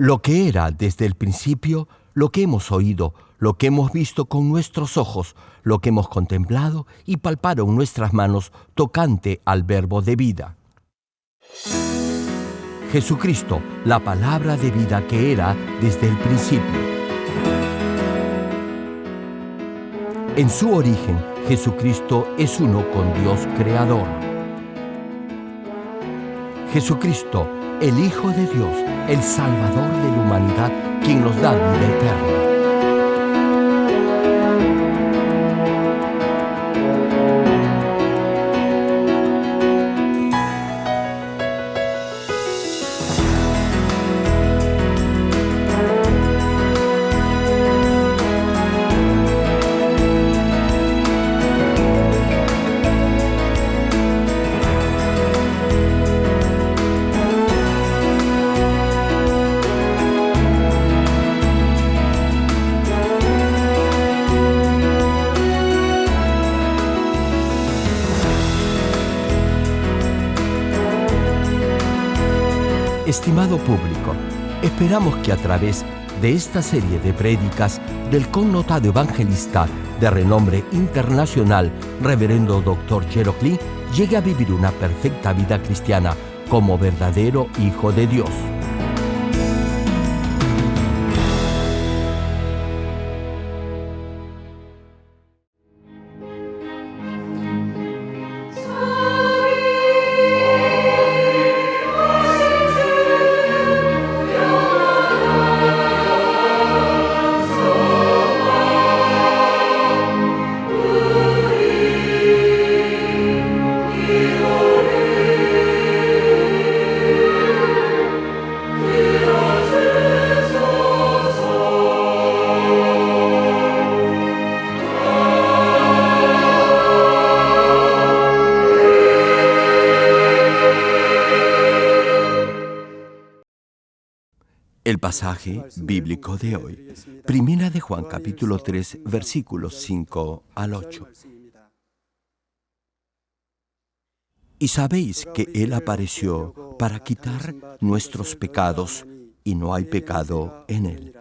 Lo que era desde el principio, lo que hemos oído, lo que hemos visto con nuestros ojos, lo que hemos contemplado y palpado en nuestras manos tocante al Verbo de vida. Jesucristo, la palabra de vida que era desde el principio. En su origen, Jesucristo es uno con Dios Creador. Jesucristo, el Hijo de Dios, el Salvador de la humanidad, quien nos da vida eterna. Estimado público, esperamos que a través de esta serie de prédicas del connotado evangelista de renombre internacional, Reverendo Dr. Gerald Lee, llegue a vivir una perfecta vida cristiana como verdadero Hijo de Dios. El pasaje bíblico de hoy, Primera de Juan capítulo 3, versículos 5 al 8. Y sabéis que Él apareció para quitar nuestros pecados, y no hay pecado en Él.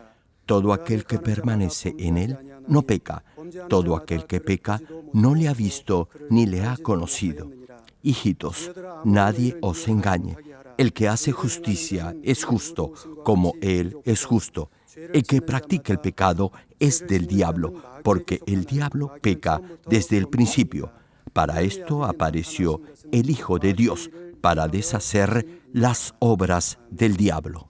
Todo aquel que permanece en Él no peca. Todo aquel que peca no le ha visto ni le ha conocido. Hijitos, nadie os engañe. El que hace justicia es justo, como Él es justo. El que practica el pecado es del diablo, porque el diablo peca desde el principio. Para esto apareció el Hijo de Dios, para deshacer las obras del diablo.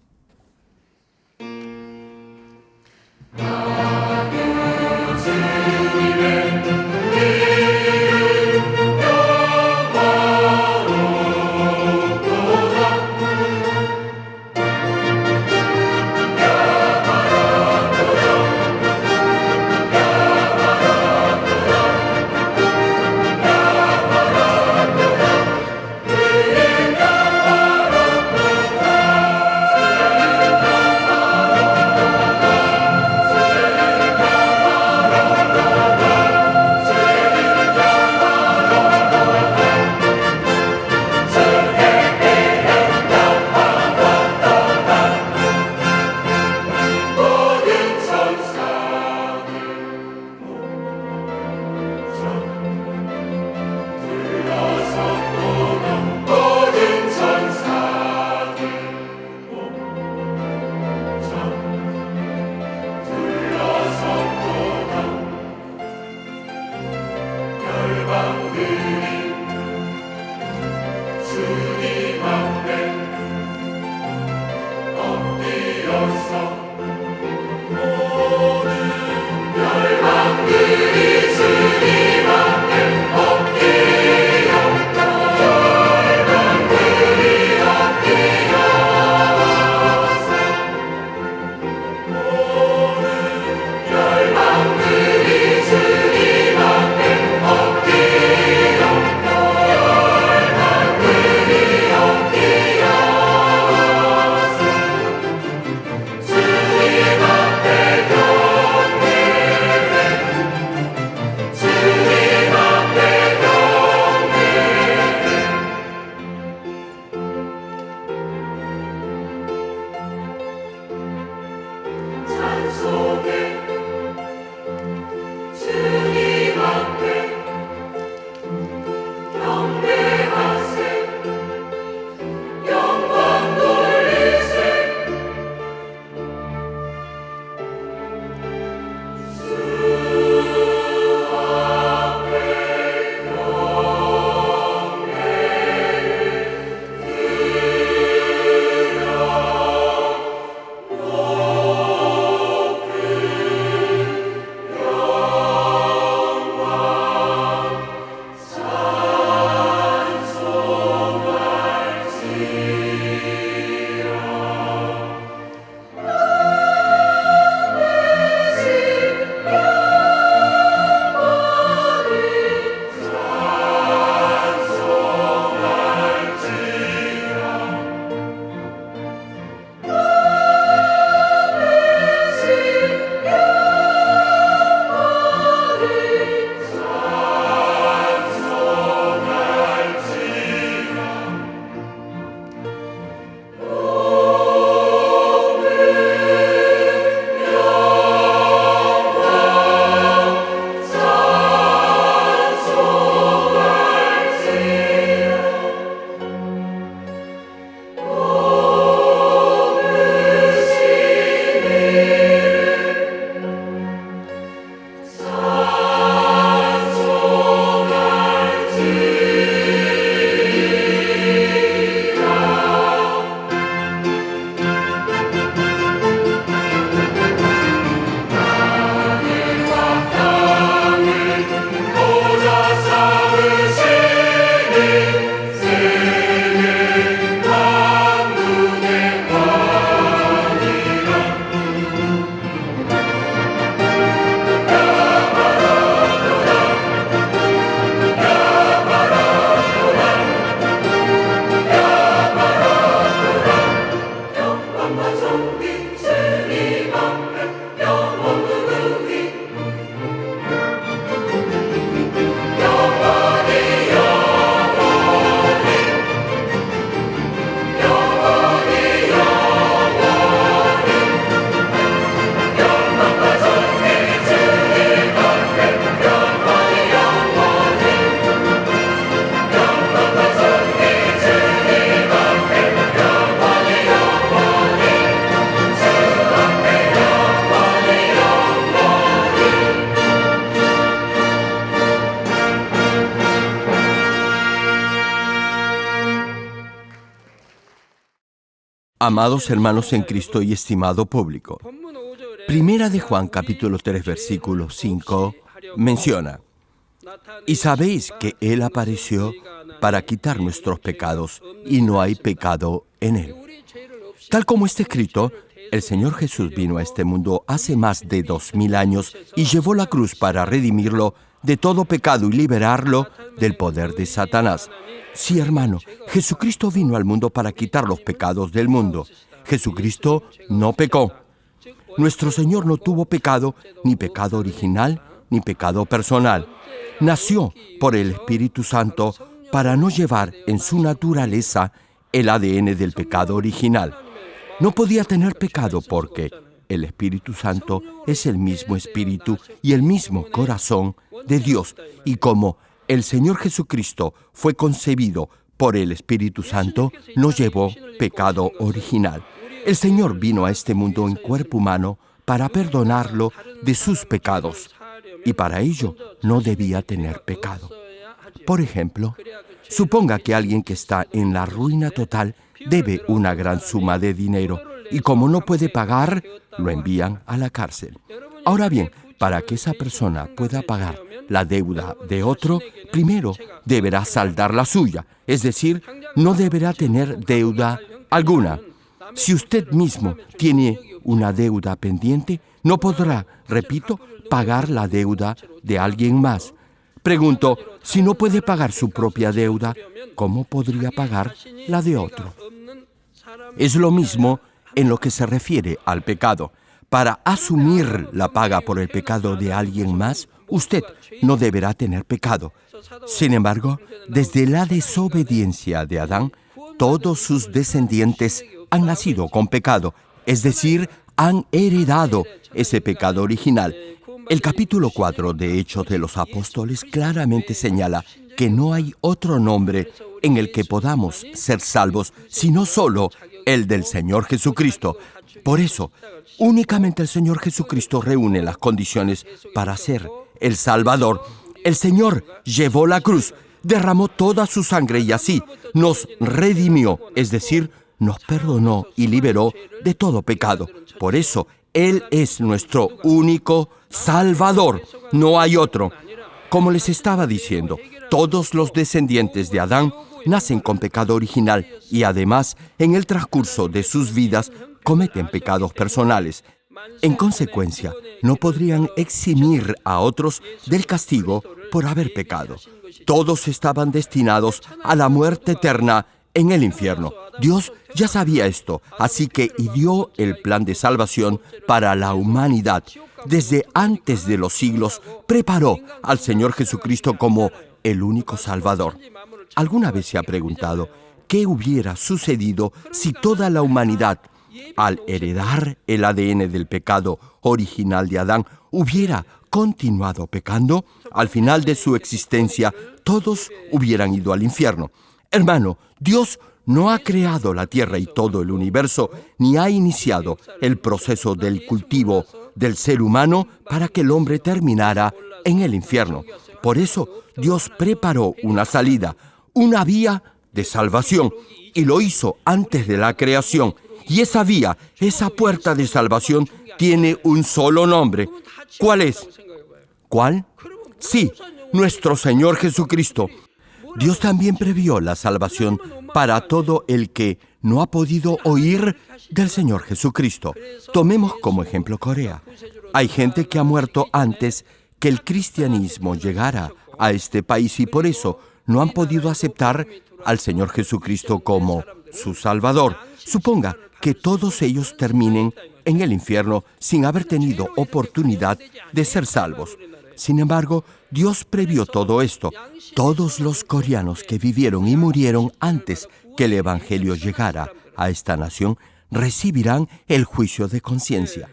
Amados hermanos en Cristo y estimado público, Primera de Juan capítulo 3 versículo 5 menciona: y sabéis que Él apareció para quitar nuestros pecados y no hay pecado en Él. Tal como está escrito, el Señor Jesús vino a este mundo hace más de 2000 años y llevó la cruz para redimirlo de todo pecado y liberarlo del poder de Satanás. Sí, hermano, Jesucristo vino al mundo para quitar los pecados del mundo. Jesucristo no pecó. Nuestro Señor no tuvo pecado, ni pecado original, ni pecado personal. Nació por el Espíritu Santo para no llevar en su naturaleza el ADN del pecado original. No podía tener pecado porque el Espíritu Santo es el mismo Espíritu y el mismo corazón de Dios. Y como el Señor Jesucristo fue concebido por el Espíritu Santo, no llevó pecado original. El Señor vino a este mundo en cuerpo humano para perdonarlo de sus pecados, y para ello no debía tener pecado. Por ejemplo, suponga que alguien que está en la ruina total debe una gran suma de dinero, y como no puede pagar, lo envían a la cárcel. Ahora bien, para que esa persona pueda pagar la deuda de otro, primero deberá saldar la suya, es decir, no deberá tener deuda alguna. Si usted mismo tiene una deuda pendiente, no podrá, repito, pagar la deuda de alguien más. Pregunto, si no puede pagar su propia deuda, ¿cómo podría pagar la de otro? Es lo mismo en lo que se refiere al pecado. Para asumir la paga por el pecado de alguien más, usted no deberá tener pecado. Sin embargo, desde la desobediencia de Adán, todos sus descendientes han nacido con pecado, es decir, han heredado ese pecado original. El capítulo 4 de Hechos de los Apóstoles claramente señala que no hay otro nombre en el que podamos ser salvos, sino solo el del Señor Jesucristo. Por eso, únicamente el Señor Jesucristo reúne las condiciones para ser el Salvador. El Señor llevó la cruz, derramó toda su sangre y así nos redimió, es decir, nos perdonó y liberó de todo pecado. Por eso, Él es nuestro único Salvador. No hay otro. Como les estaba diciendo, todos los descendientes de Adán nacen con pecado original y además, en el transcurso de sus vidas, cometen pecados personales. En consecuencia, no podrían eximir a otros del castigo por haber pecado. Todos estaban destinados a la muerte eterna en el infierno. Dios ya sabía esto, así que ideó el plan de salvación para la humanidad. Desde antes de los siglos, preparó al Señor Jesucristo como el único Salvador. ¿Alguna vez se ha preguntado qué hubiera sucedido si toda la humanidad, al heredar el ADN del pecado original de Adán, hubiera continuado pecando? Al final de su existencia, todos hubieran ido al infierno. Hermano, Dios no ha creado la tierra y todo el universo, ni ha iniciado el proceso del cultivo del ser humano para que el hombre terminara en el infierno. Por eso, Dios preparó una salida, una vía de salvación, y lo hizo antes de la creación. Y esa vía, esa puerta de salvación, tiene un solo nombre. ¿Cuál es? ¿Cuál? Sí, nuestro Señor Jesucristo. Dios también previó la salvación para todo el que no ha podido oír del Señor Jesucristo. Tomemos como ejemplo Corea. Hay gente que ha muerto antes que el cristianismo llegara a este país y por eso no han podido aceptar al Señor Jesucristo como su Salvador. Suponga que todos ellos terminen en el infierno sin haber tenido oportunidad de ser salvos. Sin embargo, Dios previó todo esto. Todos los coreanos que vivieron y murieron antes que el Evangelio llegara a esta nación recibirán el juicio de conciencia.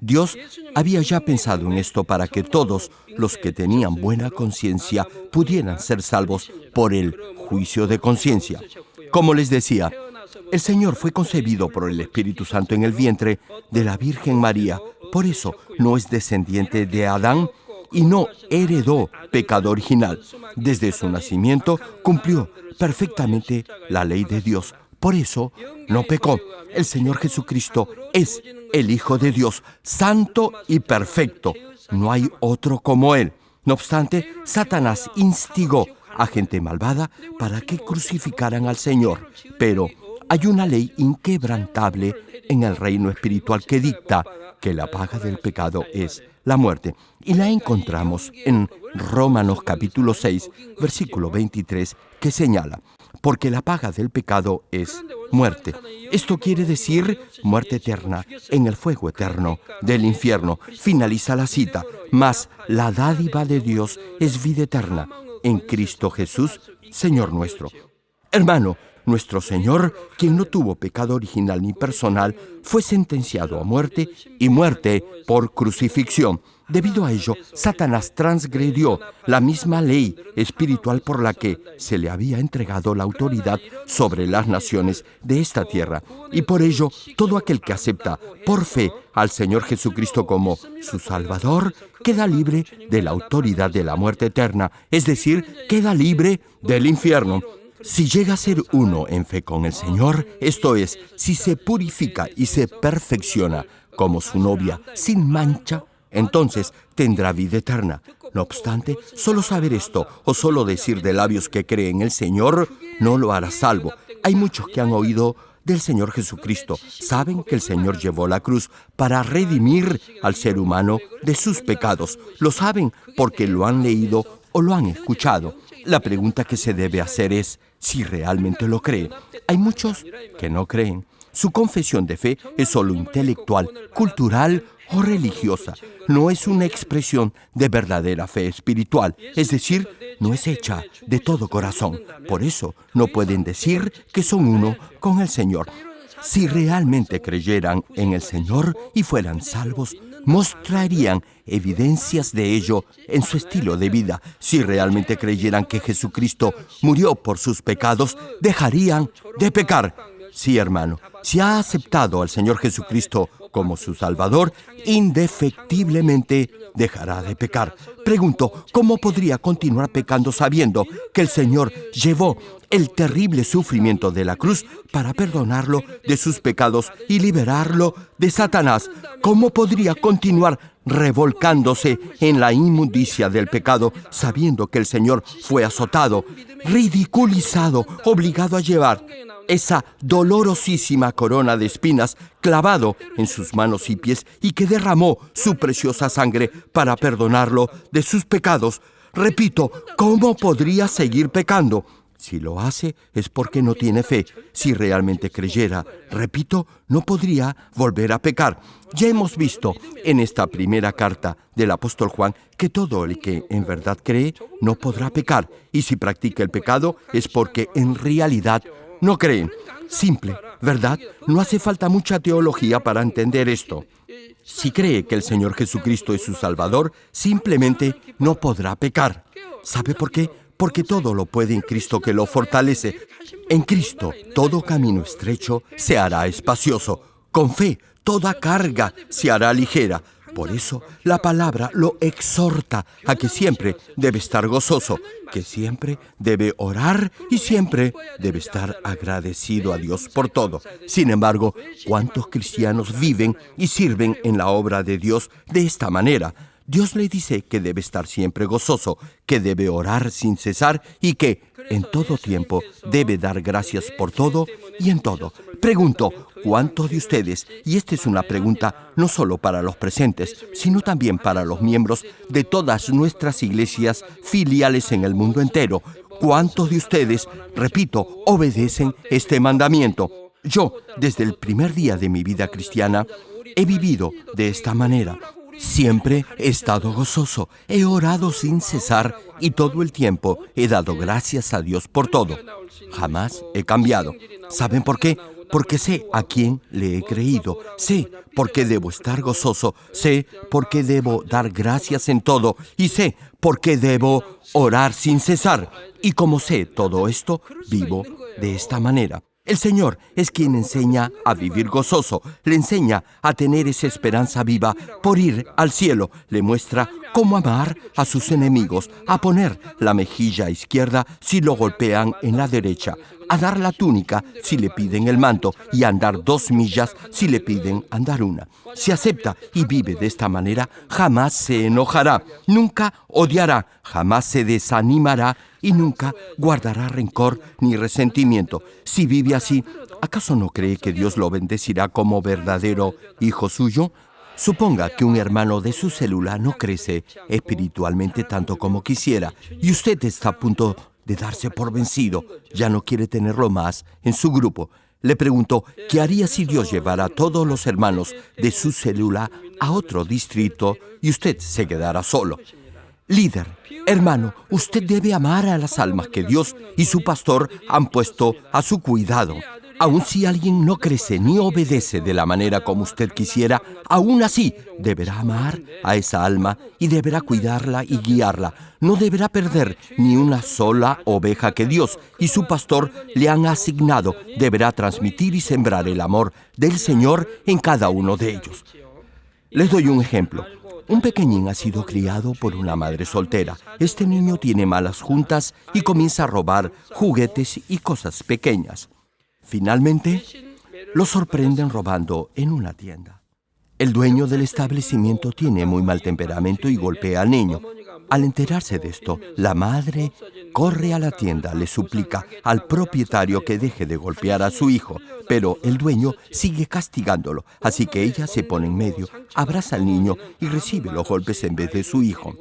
Dios había ya pensado en esto para que todos los que tenían buena conciencia pudieran ser salvos por el juicio de conciencia. Como les decía, el Señor fue concebido por el Espíritu Santo en el vientre de la Virgen María. Por eso no es descendiente de Adán y no heredó pecado original. Desde su nacimiento cumplió perfectamente la ley de Dios. Por eso no pecó. El Señor Jesucristo es el Hijo de Dios, santo y perfecto. No hay otro como Él. No obstante, Satanás instigó a gente malvada para que crucificaran al Señor. Pero hay una ley inquebrantable en el reino espiritual que dicta que la paga del pecado es la muerte. Y la encontramos en Romanos capítulo 6, versículo 23, que señala: porque la paga del pecado es muerte. Esto quiere decir muerte eterna en el fuego eterno del infierno. Finaliza la cita: mas la dádiva de Dios es vida eterna en Cristo Jesús, Señor nuestro. Hermano, nuestro Señor, quien no tuvo pecado original ni personal, fue sentenciado a muerte y muerte por crucifixión. Debido a ello, Satanás transgredió la misma ley espiritual por la que se le había entregado la autoridad sobre las naciones de esta tierra. Y por ello, todo aquel que acepta por fe al Señor Jesucristo como su Salvador, queda libre de la autoridad de la muerte eterna, es decir, queda libre del infierno. Si llega a ser uno en fe con el Señor, esto es, si se purifica y se perfecciona como su novia sin mancha, entonces tendrá vida eterna. No obstante, solo saber esto o solo decir de labios que cree en el Señor no lo hará salvo. Hay muchos que han oído del Señor Jesucristo, saben que el Señor llevó la cruz para redimir al ser humano de sus pecados. Lo saben porque lo han leído o lo han escuchado. La pregunta que se debe hacer es si realmente lo cree. Hay muchos que no creen. Su confesión de fe es solo intelectual, cultural o religiosa. No es una expresión de verdadera fe espiritual, es decir, no es hecha de todo corazón. Por eso no pueden decir que son uno con el Señor. Si realmente creyeran en el Señor y fueran salvos, mostrarían evidencias de ello en su estilo de vida. Si realmente creyeran que Jesucristo murió por sus pecados, dejarían de pecar. Sí, hermano, si ha aceptado al Señor Jesucristo como su Salvador, indefectiblemente dejará de pecar. Pregunto, ¿cómo podría continuar pecando sabiendo que el Señor llevó el terrible sufrimiento de la cruz para perdonarlo de sus pecados y liberarlo de Satanás? ¿Cómo podría continuar revolcándose en la inmundicia del pecado sabiendo que el Señor fue azotado, ridiculizado, obligado a llevar esa dolorosísima corona de espinas clavado en sus manos y pies y que derramó su preciosa sangre para perdonarlo de sus pecados? Repito, ¿cómo podría seguir pecando? Si lo hace es porque no tiene fe. Si realmente creyera, repito, no podría volver a pecar. Ya hemos visto en esta primera carta del apóstol Juan que todo el que en verdad cree no podrá pecar. Y si practica el pecado es porque en realidad no creen. Simple, ¿verdad? No hace falta mucha teología para entender esto. Si cree que el Señor Jesucristo es su Salvador, simplemente no podrá pecar. ¿Sabe por qué? Porque todo lo puede en Cristo que lo fortalece. En Cristo, todo camino estrecho se hará espacioso. Con fe, toda carga se hará ligera. Por eso, la palabra lo exhorta a que siempre debe estar gozoso, que siempre debe orar y siempre debe estar agradecido a Dios por todo. Sin embargo, ¿cuántos cristianos viven y sirven en la obra de Dios de esta manera? Dios le dice que debe estar siempre gozoso, que debe orar sin cesar y que en todo tiempo debe dar gracias por todo y en todo. Pregunto, ¿cuántos de ustedes, y esta es una pregunta no solo para los presentes, sino también para los miembros de todas nuestras iglesias filiales en el mundo entero, cuántos de ustedes, repito, obedecen este mandamiento? Yo, desde el primer día de mi vida cristiana, he vivido de esta manera. Siempre he estado gozoso, he orado sin cesar y todo el tiempo he dado gracias a Dios por todo. Jamás he cambiado. ¿Saben por qué? Porque sé a quién le he creído, sé por qué debo estar gozoso, sé por qué debo dar gracias en todo y sé por qué debo orar sin cesar. Y como sé todo esto, vivo de esta manera. El Señor es quien enseña a vivir gozoso, le enseña a tener esa esperanza viva por ir al cielo, le muestra cómo amar a sus enemigos, a poner la mejilla izquierda si lo golpean en la derecha, a dar la túnica si le piden el manto y a andar 2 millas si le piden andar 1. Si acepta y vive de esta manera, jamás se enojará, nunca odiará, jamás se desanimará y nunca guardará rencor ni resentimiento. Si vive así, ¿acaso no cree que Dios lo bendecirá como verdadero hijo suyo? Suponga que un hermano de su célula no crece espiritualmente tanto como quisiera y usted está a punto de darse por vencido, ya no quiere tenerlo más en su grupo. Le pregunto, ¿qué haría si Dios llevara a todos los hermanos de su célula a otro distrito y usted se quedara solo? Líder, hermano, usted debe amar a las almas que Dios y su pastor han puesto a su cuidado. Aun si alguien no crece ni obedece de la manera como usted quisiera, aún así deberá amar a esa alma y deberá cuidarla y guiarla. No deberá perder ni una sola oveja que Dios y su pastor le han asignado. Deberá transmitir y sembrar el amor del Señor en cada uno de ellos. Les doy un ejemplo. Un pequeñín ha sido criado por una madre soltera. Este niño tiene malas juntas y comienza a robar juguetes y cosas pequeñas. Finalmente, lo sorprenden robando en una tienda. El dueño del establecimiento tiene muy mal temperamento y golpea al niño. Al enterarse de esto, la madre corre a la tienda, le suplica al propietario que deje de golpear a su hijo, pero el dueño sigue castigándolo, así que ella se pone en medio, abraza al niño y recibe los golpes en vez de su hijo.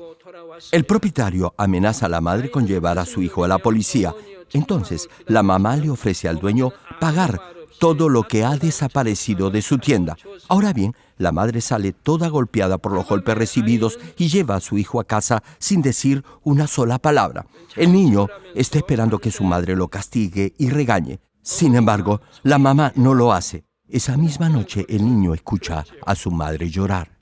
El propietario amenaza a la madre con llevar a su hijo a la policía. Entonces, la mamá le ofrece al dueño pagar todo lo que ha desaparecido de su tienda. Ahora bien, la madre sale toda golpeada por los golpes recibidos y lleva a su hijo a casa sin decir una sola palabra. El niño está esperando que su madre lo castigue y regañe. Sin embargo, la mamá no lo hace. Esa misma noche, el niño escucha a su madre llorar.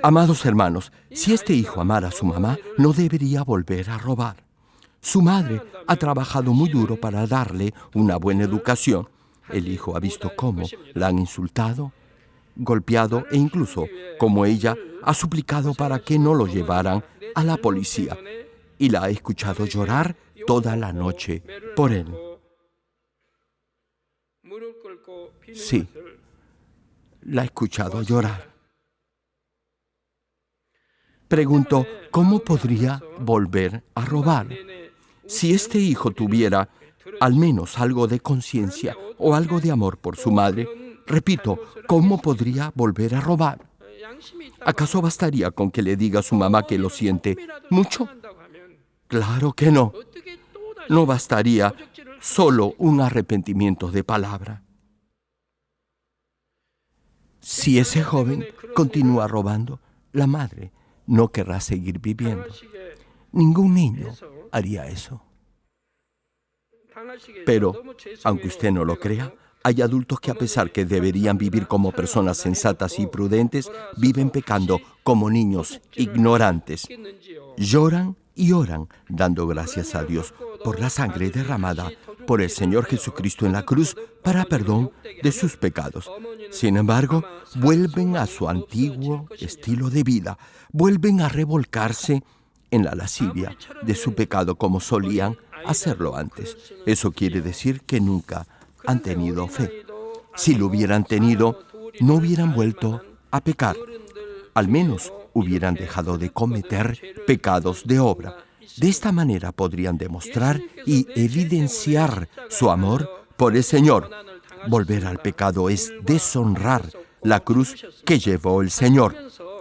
Amados hermanos, si este hijo amara a su mamá, no debería volver a robar. Su madre ha trabajado muy duro para darle una buena educación. El hijo ha visto cómo la han insultado, golpeado e incluso cómo ella ha suplicado para que no lo llevaran a la policía y la ha escuchado llorar toda la noche por él. Sí, la ha escuchado llorar. Pregunto, ¿cómo podría volver a robar? Si este hijo tuviera al menos algo de conciencia o algo de amor por su madre, repito, ¿cómo podría volver a robar? ¿Acaso bastaría con que le diga a su mamá que lo siente mucho? Claro que no. No bastaría solo un arrepentimiento de palabra. Si ese joven continúa robando, la madre no querrá seguir viviendo. Ningún niño haría eso. Pero, aunque usted no lo crea, hay adultos que a pesar que deberían vivir como personas sensatas y prudentes, viven pecando como niños ignorantes. Lloran y oran, dando gracias a Dios por la sangre derramada por el Señor Jesucristo en la cruz para perdón de sus pecados. Sin embargo, vuelven a su antiguo estilo de vida, vuelven a revolcarse en la lascivia de su pecado como solían hacerlo antes. Eso quiere decir que nunca han tenido fe. Si lo hubieran tenido, no hubieran vuelto a pecar. Al menos hubieran dejado de cometer pecados de obra. De esta manera podrían demostrar y evidenciar su amor por el Señor. Volver al pecado es deshonrar la cruz que llevó el Señor.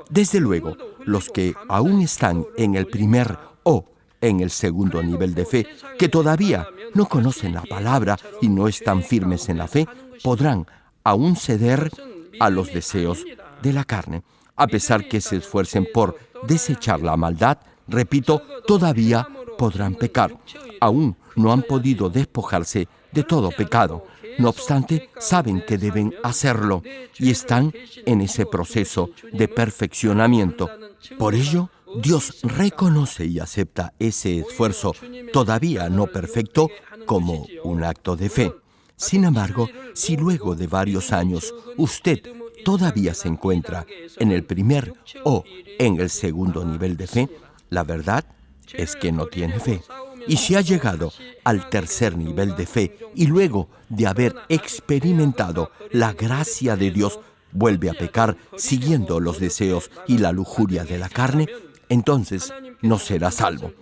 Desde luego, los que aún están en el primer o en el segundo nivel de fe, que todavía no conocen la palabra y no están firmes en la fe, podrán aún ceder a los deseos de la carne. A pesar que se esfuercen por desechar la maldad, repito, todavía podrán pecar. Aún no han podido despojarse de todo pecado. No obstante, saben que deben hacerlo y están en ese proceso de perfeccionamiento. Por ello, Dios reconoce y acepta ese esfuerzo todavía no perfecto como un acto de fe. Sin embargo, si luego de varios años usted todavía se encuentra en el primer o en el segundo nivel de fe, la verdad es que no tiene fe. Y si ha llegado al tercer nivel de fe y luego de haber experimentado la gracia de Dios, vuelve a pecar siguiendo los deseos y la lujuria de la carne, entonces no será salvo.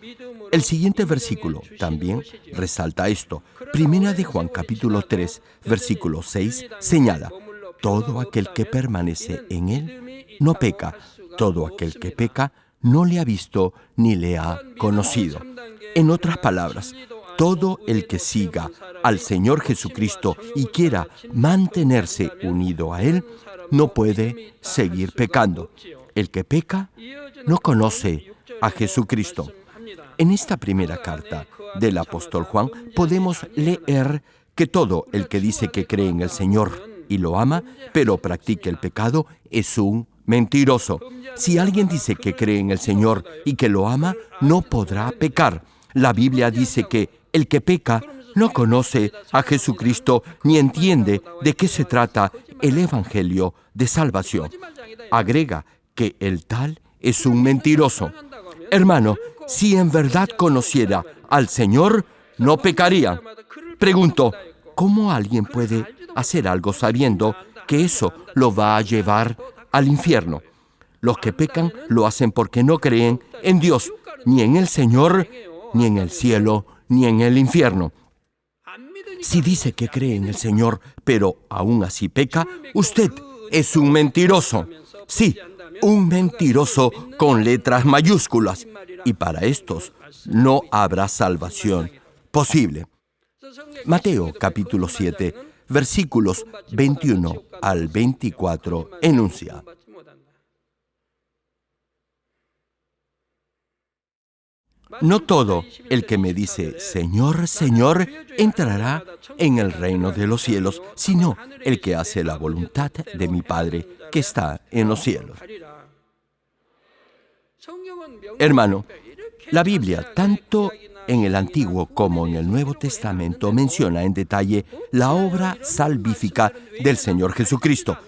El siguiente versículo también resalta esto. Primera de Juan capítulo 3, versículo 6, señala: todo aquel que permanece en él no peca. Todo aquel que peca no le ha visto ni le ha conocido. En otras palabras, todo el que siga al Señor Jesucristo y quiera mantenerse unido a Él, no puede seguir pecando. El que peca no conoce a Jesucristo. En esta primera carta del apóstol Juan podemos leer que todo el que dice que cree en el Señor y lo ama, pero practica el pecado, es un mentiroso. Si alguien dice que cree en el Señor y que lo ama, no podrá pecar. La Biblia dice que el que peca no conoce a Jesucristo ni entiende de qué se trata el Evangelio de salvación. Agrega que el tal es un mentiroso. Hermano, si en verdad conociera al Señor, no pecaría. Pregunto, ¿cómo alguien puede hacer algo sabiendo que eso lo va a llevar al infierno? Los que pecan lo hacen porque no creen en Dios, ni en el Señor, ni en el cielo, ni en el infierno. Si dice que cree en el Señor, pero aún así peca, usted es un mentiroso. Sí, un mentiroso con letras mayúsculas. Y para estos no habrá salvación posible. Mateo capítulo 7, versículos 21 al 24 enuncia: no todo el que me dice Señor, Señor, entrará en el reino de los cielos, sino el que hace la voluntad de mi Padre que está en los cielos. Hermano, la Biblia, tanto en el Antiguo como en el Nuevo Testamento, menciona en detalle la obra salvífica del Señor Jesucristo.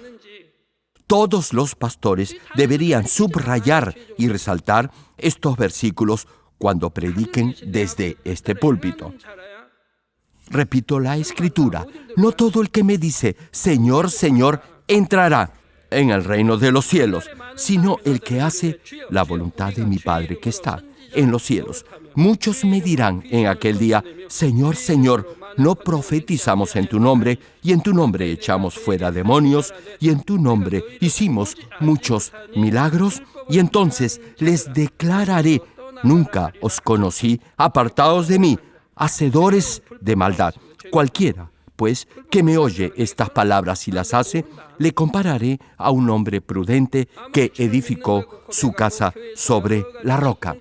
Todos los pastores deberían subrayar y resaltar estos versículos cuando prediquen desde este púlpito. Repito la Escritura: no todo el que me dice Señor, Señor, entrará en el reino de los cielos, sino el que hace la voluntad de mi Padre que está en los cielos. Muchos me dirán en aquel día: Señor, Señor, ¿no profetizamos en tu nombre, y en tu nombre echamos fuera demonios, y en tu nombre hicimos muchos milagros? Y entonces les declararé: nunca os conocí, apartaos de mí, hacedores de maldad. Cualquiera, pues, que me oye estas palabras y las hace, le compararé a un hombre prudente que edificó su casa sobre la roca.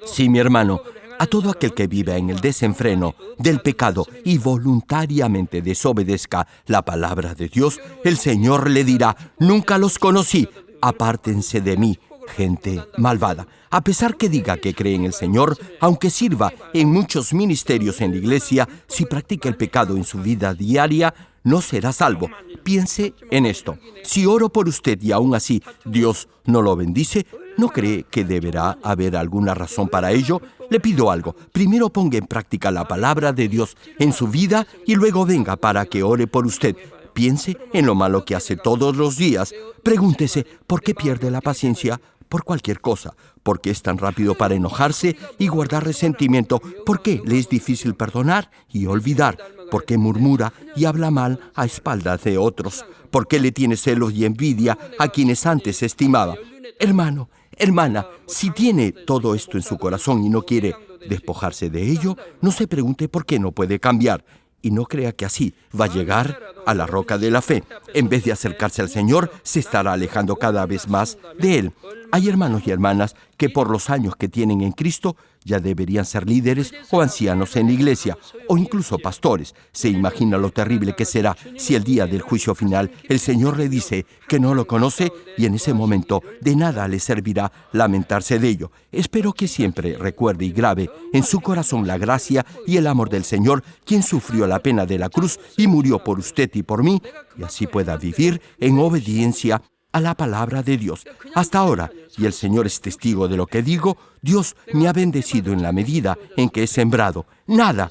Sí, mi hermano, a todo aquel que viva en el desenfreno del pecado y voluntariamente desobedezca la palabra de Dios, el Señor le dirá: nunca los conocí, apártense de mí, gente malvada. A pesar que diga que cree en el Señor, aunque sirva en muchos ministerios en la iglesia, si practica el pecado en su vida diaria, no será salvo. Piense en esto: si oro por usted y aún así Dios no lo bendice, ¿no cree que deberá haber alguna razón para ello? Le pido algo: primero ponga en práctica la palabra de Dios en su vida y luego venga para que ore por usted. Piense en lo malo que hace todos los días. Pregúntese por qué pierde la paciencia por cualquier cosa, por qué es tan rápido para enojarse y guardar resentimiento, por qué le es difícil perdonar y olvidar, por qué murmura y habla mal a espaldas de otros, por qué le tiene celos y envidia a quienes antes estimaba. Hermano, hermana, si tiene todo esto en su corazón y no quiere despojarse de ello, no se pregunte por qué no puede cambiar. Y no crea que así va a llegar a la roca de la fe. En vez de acercarse al Señor, se estará alejando cada vez más de Él. Hay hermanos y hermanas que por los años que tienen en Cristo ya deberían ser líderes o ancianos en la iglesia, o incluso pastores. Se imagina lo terrible que será si el día del juicio final el Señor le dice que no lo conoce y en ese momento de nada le servirá lamentarse de ello. Espero que siempre recuerde y grabe en su corazón la gracia y el amor del Señor, quien sufrió la pena de la cruz y murió por usted y por mí, y así pueda vivir en obediencia a la palabra de Dios. Hasta ahora, y el Señor es testigo de lo que digo, Dios me ha bendecido en la medida en que he sembrado. Nada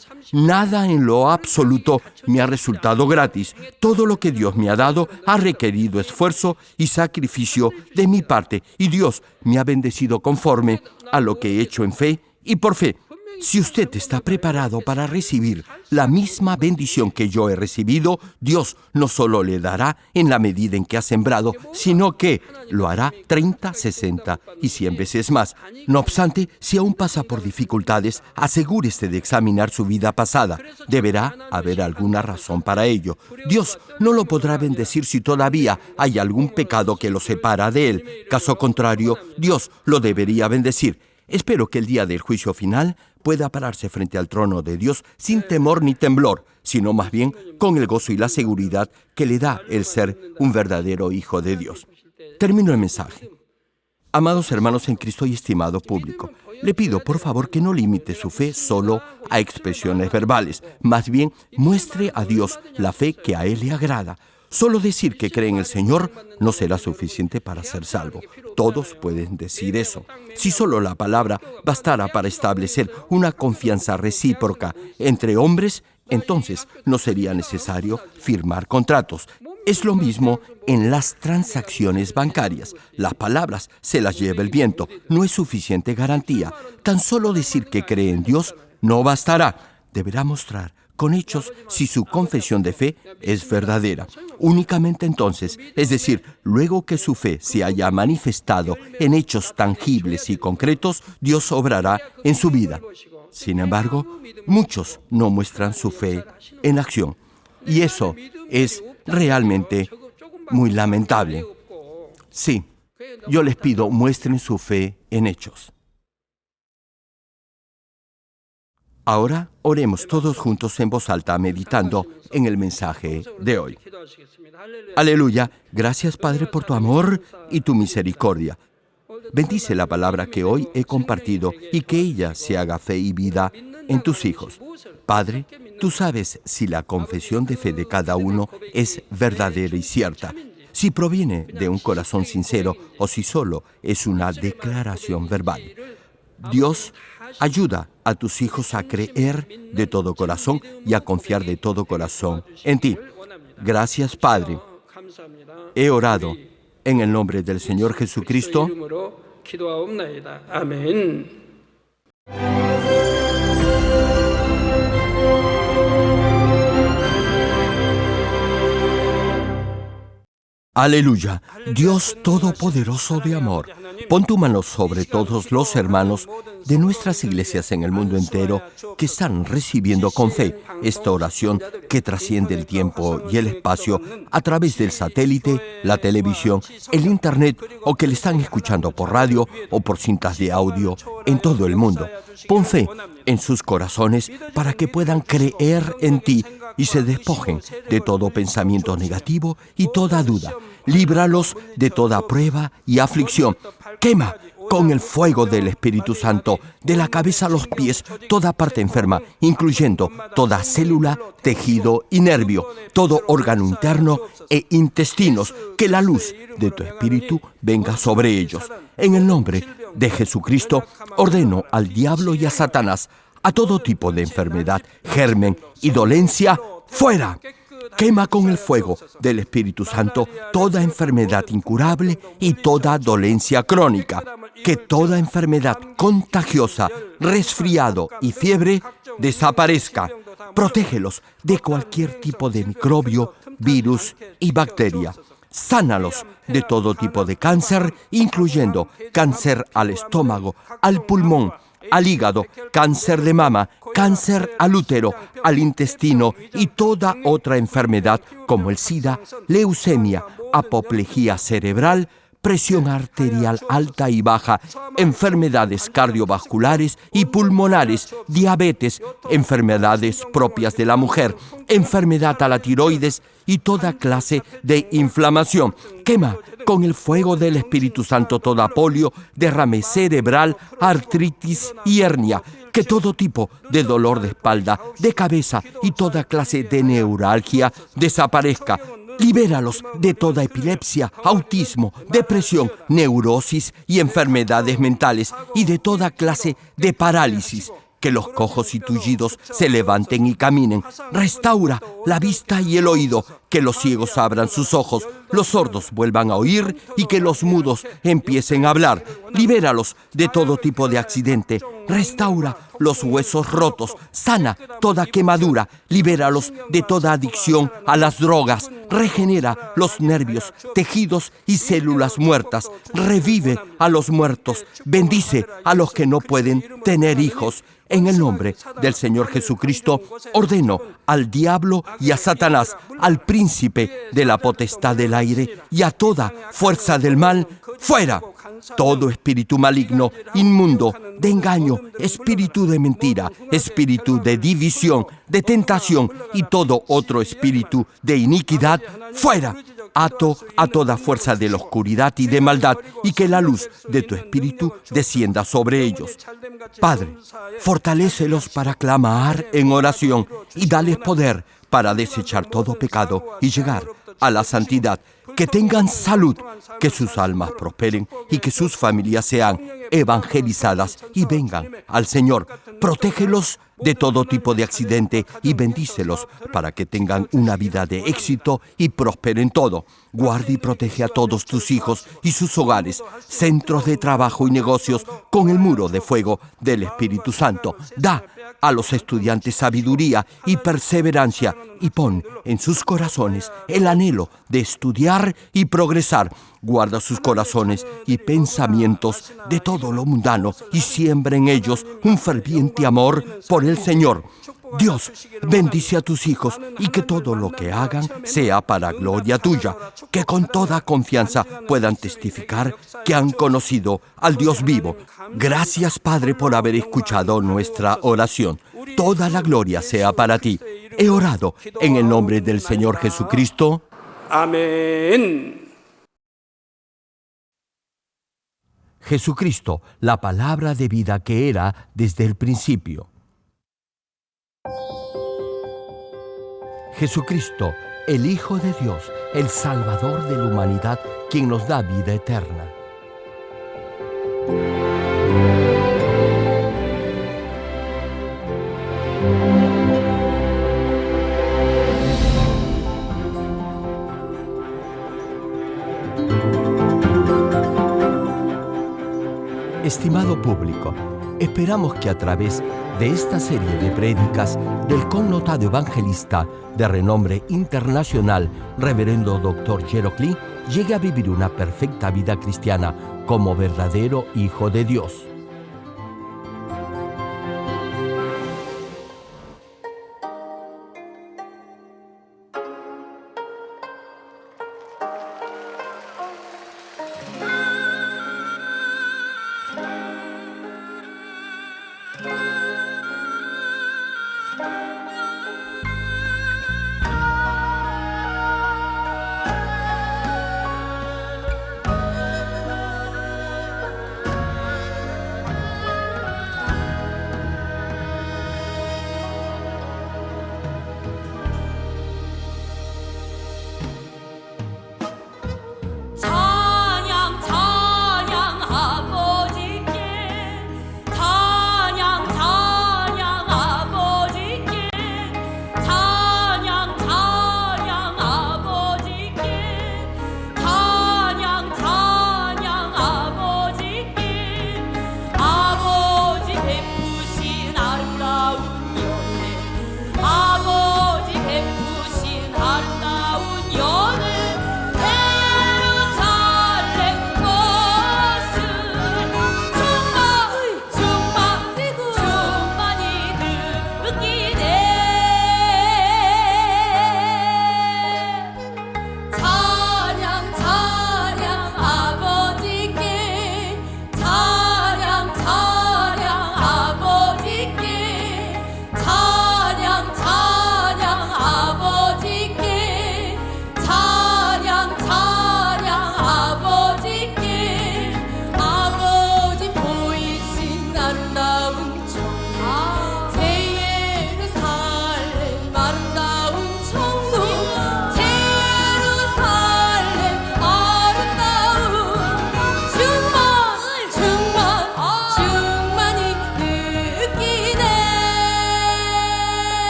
en lo absoluto me ha resultado gratis. Todo lo que Dios me ha dado ha requerido esfuerzo y sacrificio de mi parte, y Dios me ha bendecido conforme a lo que he hecho en fe y por fe. Si usted está preparado para recibir la misma bendición que yo he recibido, Dios no solo le dará en la medida en que ha sembrado, sino que lo hará 30, 60 y 100 veces más. No obstante, si aún pasa por dificultades, asegúrese de examinar su vida pasada. Deberá haber alguna razón para ello. Dios no lo podrá bendecir si todavía hay algún pecado que lo separa de Él. Caso contrario, Dios lo debería bendecir. Espero que el día del juicio final pueda pararse frente al trono de Dios sin temor ni temblor, sino más bien con el gozo y la seguridad que le da el ser un verdadero hijo de Dios. Termino el mensaje. Amados hermanos en Cristo y estimado público, le pido por favor que no limite su fe solo a expresiones verbales, más bien muestre a Dios la fe que a Él le agrada. Solo decir que cree en el Señor no será suficiente para ser salvo. Todos pueden decir eso. Si solo la palabra bastara para establecer una confianza recíproca entre hombres, entonces no sería necesario firmar contratos. Es lo mismo en las transacciones bancarias. Las palabras se las lleva el viento. No es suficiente garantía. Tan solo decir que cree en Dios no bastará. Deberá mostrar con hechos si su confesión de fe es verdadera. Únicamente entonces, es decir, luego que su fe se haya manifestado en hechos tangibles y concretos, Dios obrará en su vida. Sin embargo, muchos no muestran su fe en acción. Y eso es realmente muy lamentable. Sí, yo les pido, muestren su fe en hechos. Ahora oremos todos juntos en voz alta, meditando en el mensaje de hoy. Aleluya. Gracias, Padre, por tu amor y tu misericordia. Bendice la palabra que hoy he compartido y que ella se haga fe y vida en tus hijos. Padre, tú sabes si la confesión de fe de cada uno es verdadera y cierta, si proviene de un corazón sincero o si solo es una declaración verbal. Dios, ayuda a tus hijos a creer de todo corazón y a confiar de todo corazón en ti. Gracias, Padre. He orado en el nombre del Señor Jesucristo. Amén. Aleluya, Dios Todopoderoso de amor, pon tu mano sobre todos los hermanos de nuestras iglesias en el mundo entero que están recibiendo con fe esta oración que trasciende el tiempo y el espacio a través del satélite, la televisión, el internet o que le están escuchando por radio o por cintas de audio en todo el mundo. Pon fe en sus corazones para que puedan creer en ti y se despojen de todo pensamiento negativo y toda duda. Líbralos de toda prueba y aflicción. Quema con el fuego del Espíritu Santo, de la cabeza a los pies, toda parte enferma, incluyendo toda célula, tejido y nervio, todo órgano interno e intestinos. Que la luz de tu Espíritu venga sobre ellos. En el nombre de Jesucristo, ordeno al diablo y a Satanás, a todo tipo de enfermedad, germen y dolencia, ¡fuera! Quema con el fuego del Espíritu Santo toda enfermedad incurable y toda dolencia crónica. Que toda enfermedad contagiosa, resfriado y fiebre desaparezca. Protégelos de cualquier tipo de microbio, virus y bacteria. Sánalos de todo tipo de cáncer, incluyendo cáncer al estómago, al pulmón, al hígado, cáncer de mama, cáncer al útero, al intestino y toda otra enfermedad como el SIDA, leucemia, apoplejía cerebral, presión arterial alta y baja, enfermedades cardiovasculares y pulmonares, diabetes, enfermedades propias de la mujer, enfermedad a la tiroides y toda clase de inflamación. Quema con el fuego del Espíritu Santo toda polio, derrame cerebral, artritis y hernia. Que todo tipo de dolor de espalda, de cabeza y toda clase de neuralgia desaparezca. Libéralos de toda epilepsia, autismo, depresión, neurosis y enfermedades mentales y de toda clase de parálisis. Que los cojos y tullidos se levanten y caminen. Restaura la vista y el oído. Que los ciegos abran sus ojos, los sordos vuelvan a oír y que los mudos empiecen a hablar. Libéralos de todo tipo de accidente. Restaura los huesos rotos. Sana toda quemadura. Libéralos de toda adicción a las drogas. Regenera los nervios, tejidos y células muertas. Revive a los muertos. Bendice a los que no pueden tener hijos. En el nombre del Señor Jesucristo, ordeno al diablo y a Satanás, al príncipe de la potestad del aire y a toda fuerza del mal, fuera. Todo espíritu maligno, inmundo, de engaño, espíritu de mentira, espíritu de división, de tentación y todo otro espíritu de iniquidad, fuera. Ato a toda fuerza de la oscuridad y de maldad, y que la luz de tu espíritu descienda sobre ellos. Padre, fortalécelos para clamar en oración y dales poder para desechar todo pecado y llegar a la santidad. Que tengan salud, que sus almas prosperen y que sus familias sean evangelizadas y vengan al Señor. Protégelos de todo tipo de accidente y bendícelos para que tengan una vida de éxito y prosperen todo. Guarda y protege a todos tus hijos y sus hogares, centros de trabajo y negocios con el muro de fuego del Espíritu Santo. Da a los estudiantes sabiduría y perseverancia y pon en sus corazones el anhelo de estudiar y progresar. Guarda sus corazones y pensamientos de todo lo mundano y siembra en ellos un ferviente amor por el Señor. Dios, bendice a tus hijos y que todo lo que hagan sea para gloria tuya. Que con toda confianza puedan testificar que han conocido al Dios vivo. Gracias, Padre, por haber escuchado nuestra oración. Toda la gloria sea para ti. He orado en el nombre del Señor Jesucristo. Amén. Jesucristo, la palabra de vida que era desde el principio. Jesucristo, el Hijo de Dios, el Salvador de la humanidad, quien nos da vida eterna. Estimado público, esperamos que a través de esta serie de prédicas del connotado evangelista de renombre internacional, Reverendo Dr. Gerald Lee, llegue a vivir una perfecta vida cristiana como verdadero Hijo de Dios.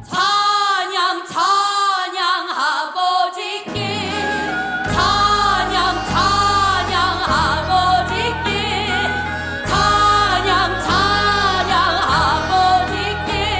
찬양 찬양 아버지께 찬양 찬양 아버지께 찬양 찬양 아버지께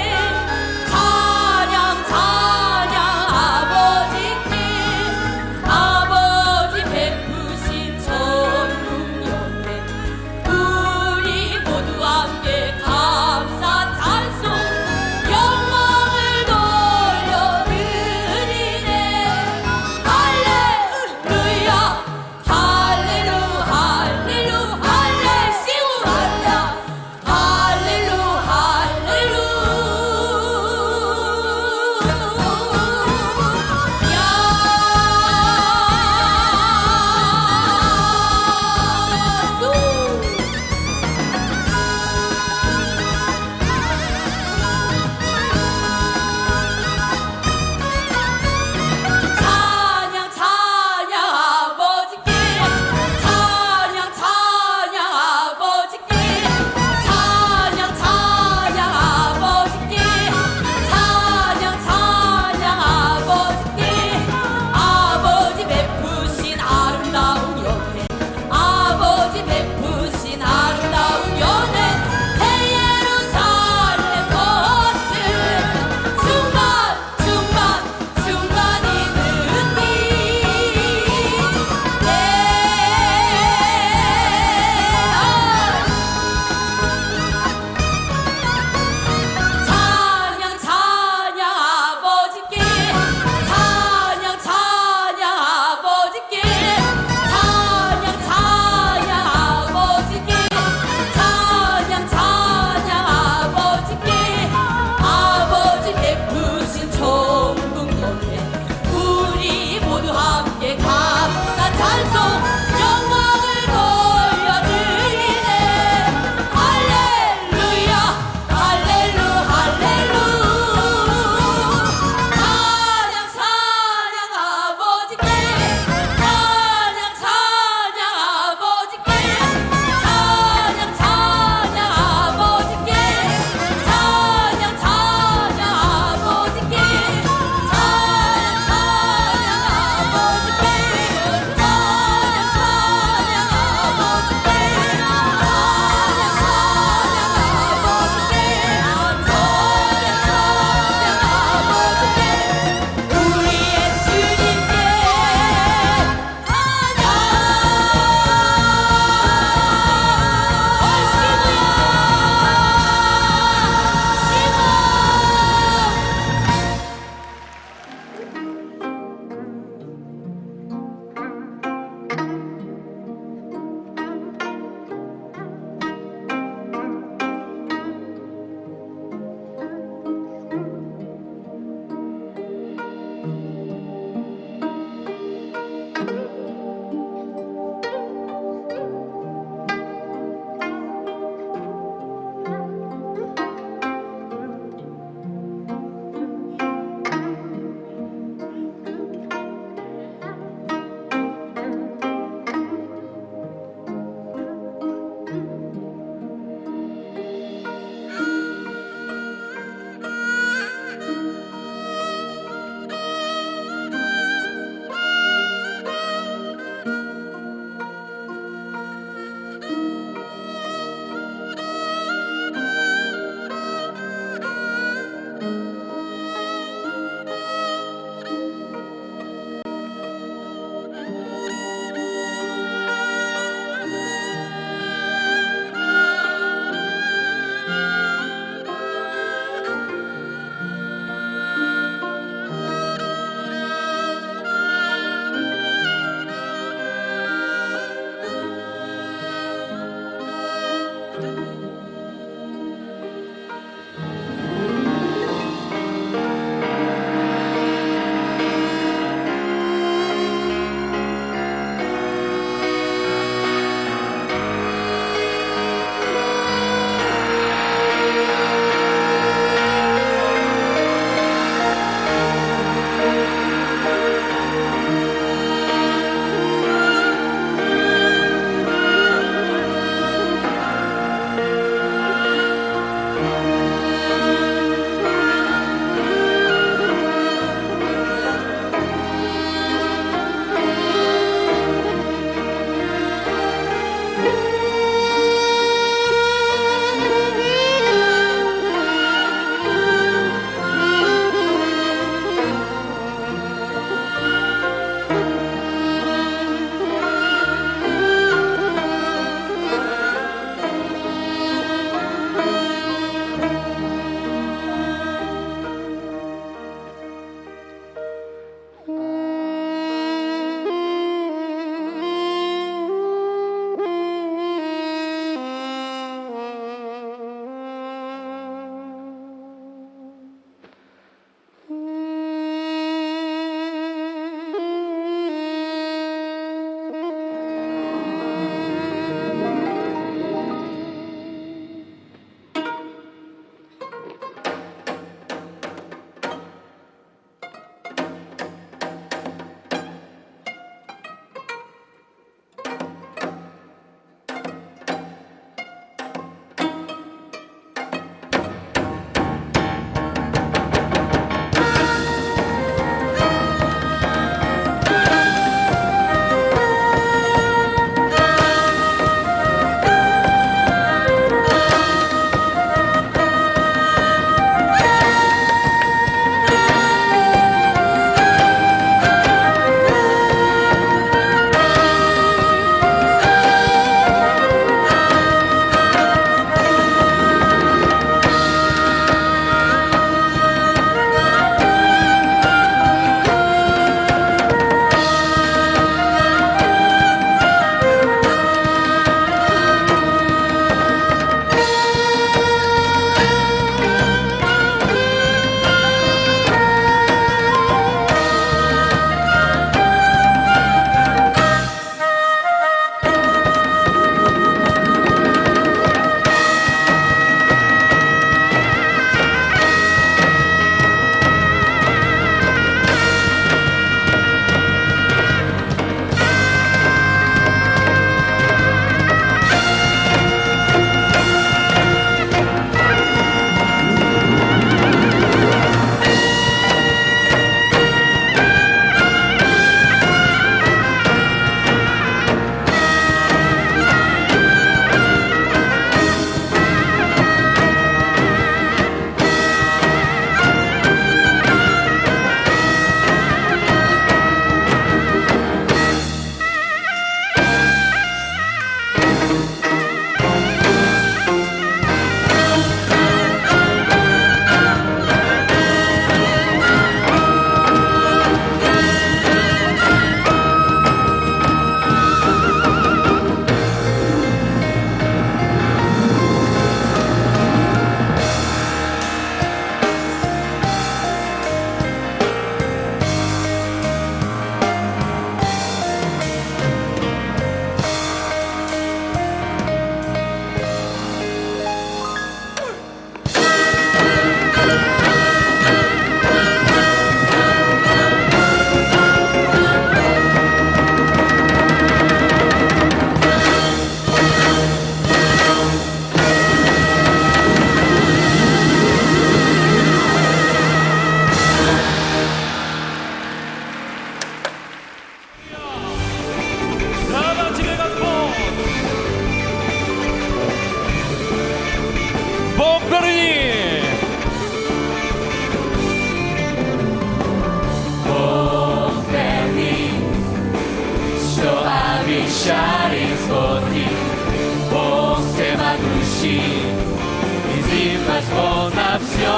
богатство на все.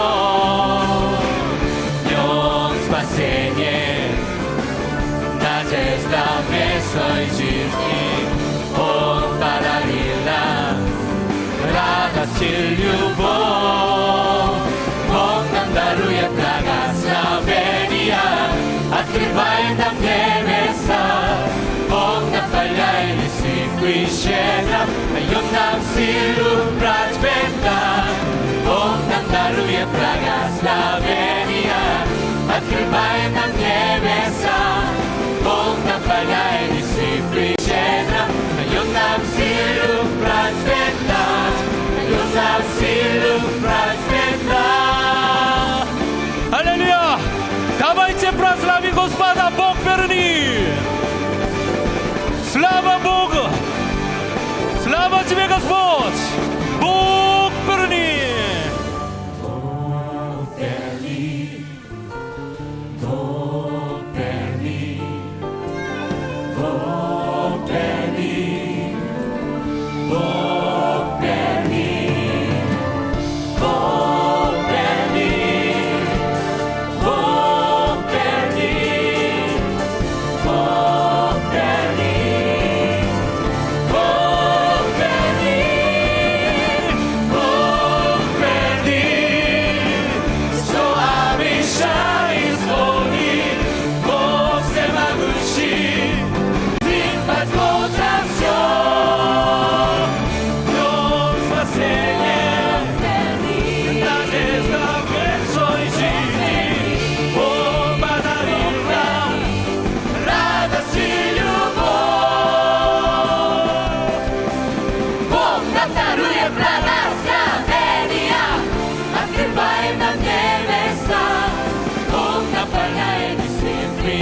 В нем спасение, надежда вечной жизни. Он подарил нам радость и любовь. Он нам дарует благословения, открывает нам небеса. Он напояет и щедро, дает нам силу процветать. Он нам дарует благословения, открывает нам небеса. Он напояет и щедро, дает нам силу процветать. Дает нам силу процветать. Аллилуйя! Давайте прославим Господа, Бог верный! Слава Богу! Слава Тебе, Господь! Бог верный!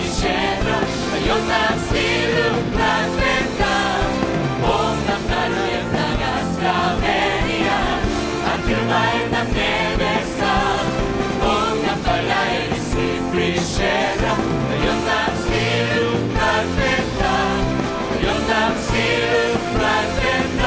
Щедро дает нам силу процветать. Он нам дарует благословения, открывает нам небеса. Он напояет и щедро дает нам силу процветать. Дает нам силу процветать.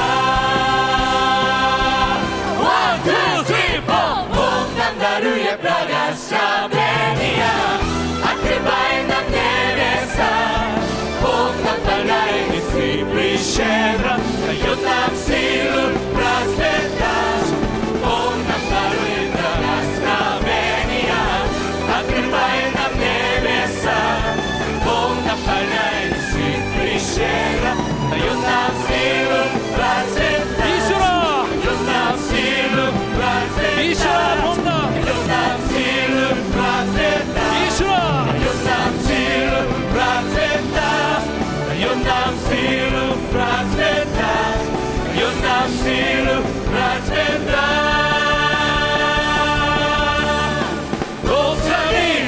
Дает нам силу процветать. Дает нам силу процветать. Дает нам силу процветать, дает нам силу процветать. Благословим!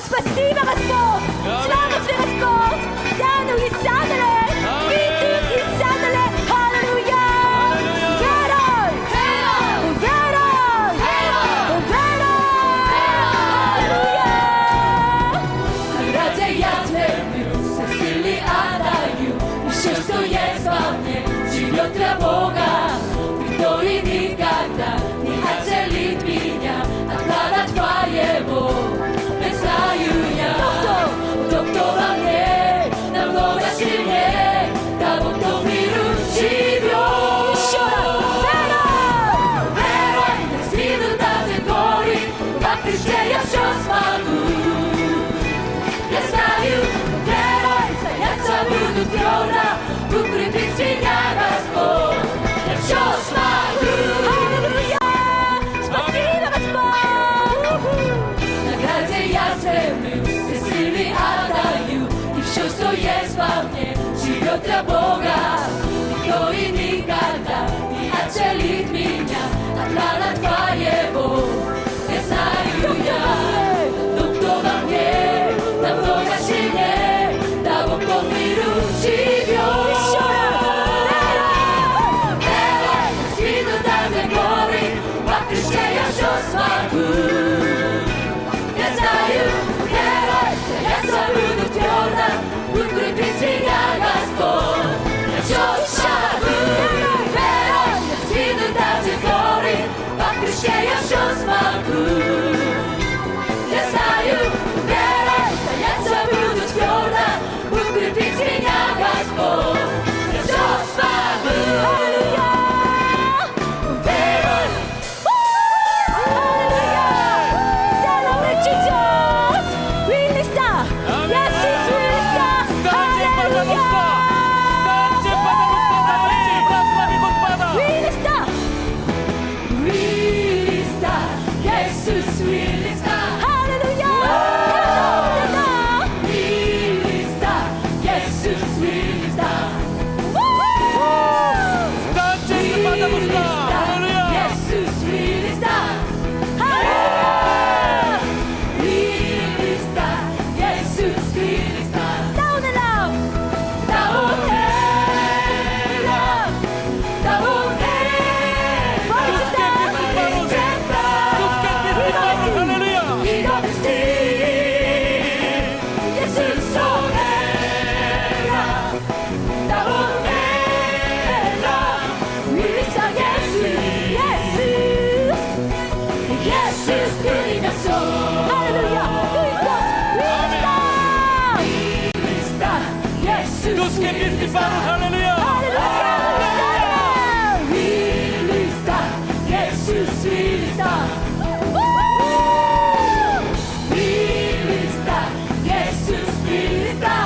Спасибо, Господь! Слава Тебе, Господь! Дяну и садали! Витик и садали! Аллилуйя! Верой! Верой! Верой! Ради я терплю, все силы отдаю, и все, что есть во мне, живет для Бога, никто и никогда не отделит меня от плана Твоего. Не знаю я, кто во мне намного сильнее того, кто в миру живет. Еще раз! Верой, я сдвину даже горы, во Христе я все смогу. Я знаю, верой, стояться буду твердо, укрепить меня Господь. Я все смогу. Аллилуйя! Спасибо, Господь! Награде я стремлюсь, все силы отдаю, и все, что есть во мне, живет для Бога. Никто и никогда не отделит меня от плана Твоего. Не знаю я, но кто во мне намного сильнее того, кто в миру живет. Еще раз! Верой, сдвину даже горы, во Христе я все смогу. Я знаю, верой, стояться буду твердо, укрепить меня Господь. Я все смогу. Верой, сдвину даже горы, во Христе vive está. Vive está, Jesus vive está.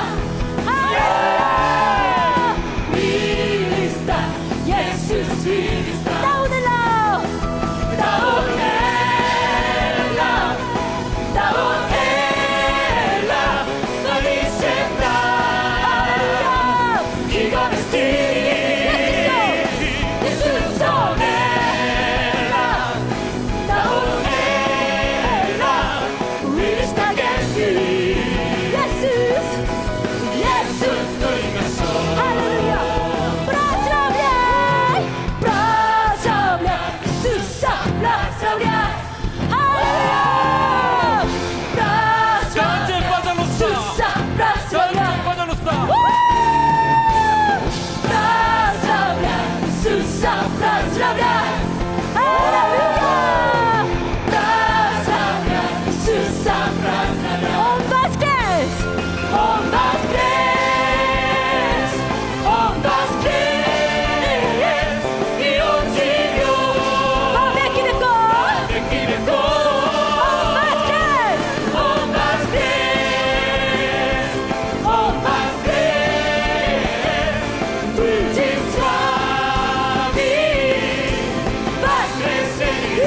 Vive está, Jesus vive está.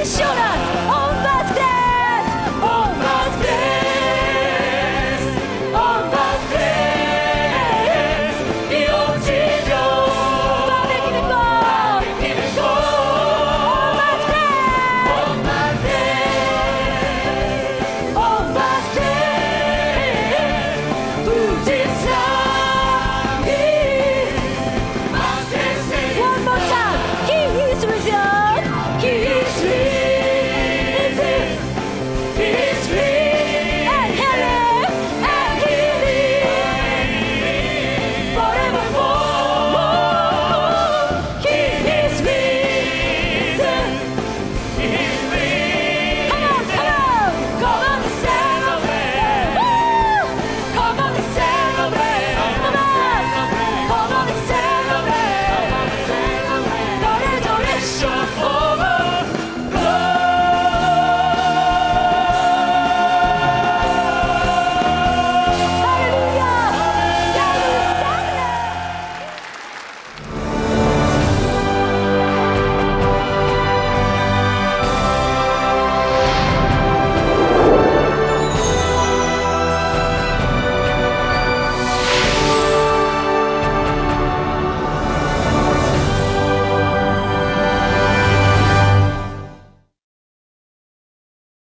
Show us!